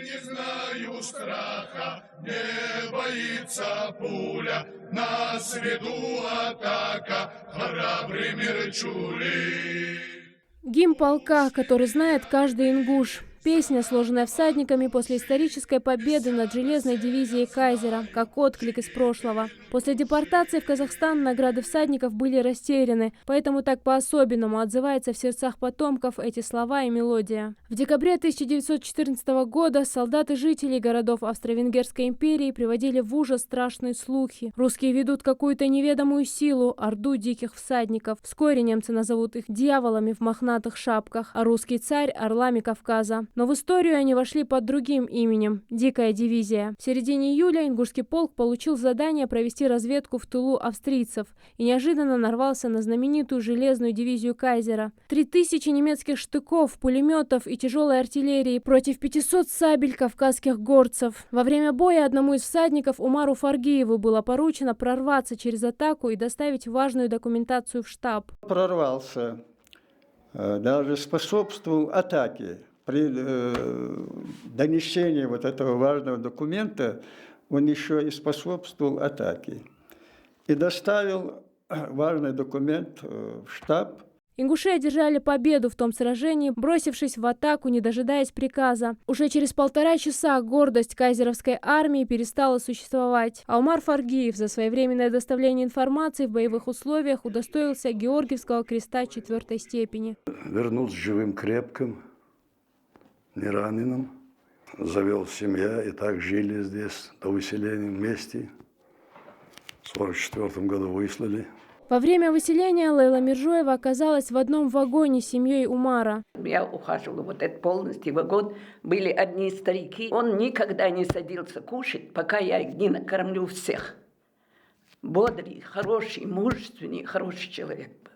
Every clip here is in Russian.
не знаю страха, не боится пуля, на свету атака, храбрый Мерчули. Гимн полка, который знает каждый ингуш. Песня, сложенная всадниками после исторической победы над железной дивизией Кайзера, как отклик из прошлого. После депортации в Казахстан награды всадников были растеряны, поэтому так по-особенному отзываются в сердцах потомков эти слова и мелодия. В декабре 1914 года солдаты жителей городов Австро-Венгерской империи приводили в ужас страшные слухи. Русские ведут какую-то неведомую силу, орду диких всадников. Вскоре немцы назовут их дьяволами в мохнатых шапках, а русский царь – орлами Кавказа. Но в историю они вошли под другим именем – Дикая дивизия. В середине июля ингушский полк получил задание провести разведку в тылу австрийцев и неожиданно нарвался на знаменитую железную дивизию Кайзера. 3000 немецких штыков, пулеметов и тяжелой артиллерии против 500 сабель кавказских горцев. Во время боя одному из всадников, Умару Фаргиеву, было поручено прорваться через атаку и доставить важную документацию в штаб. Прорвался, даже способствовал атаке. При донесении вот этого важного документа он еще и способствовал атаке. И доставил важный документ в штаб. Ингуши одержали победу в том сражении, бросившись в атаку, не дожидаясь приказа. Уже через 1,5 часа гордость кайзеровской армии перестала существовать. А Умар Фаргиев за своевременное доставление информации в боевых условиях удостоился Георгиевского креста 4-й степени. Вернулся живым, крепким, не раненым. Завел семья, и так жили здесь до выселения вместе. В 1944 году выслали. Во время выселения Лейла Миржоева оказалась в одном вагоне с семьей Умара. Я ухаживала, вот этот полностью вагон, были одни старики. Он никогда не садился кушать, пока я не накормлю всех. Бодрый, хороший, мужественный, хороший человек был.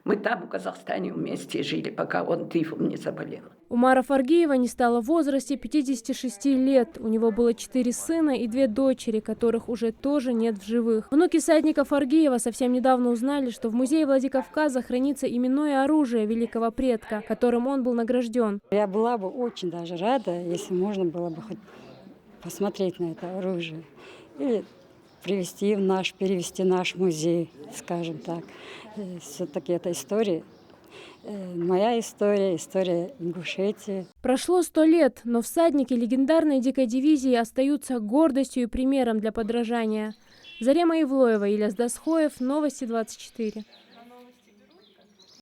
Мы там в Казахстане вместе жили, пока он тифом не заболел. Умара Фаргиева не стало в возрасте 56 лет. У него было 4 сына и 2 дочери, которых уже тоже нет в живых. Внуки всадника Фаргиева совсем недавно узнали, что в музее Владикавказа хранится именное оружие великого предка, которым он был награжден. Я была бы очень даже рада, если можно было бы хоть посмотреть на это оружие. Или перевести наш музей, скажем так. Все-таки это история. Моя история, история Ингушетии. Прошло 100 лет, но всадники легендарной Дикой дивизии остаются гордостью и примером для подражания. Зарема Ивлоева, Ильяс Дасхоев, Новости 24.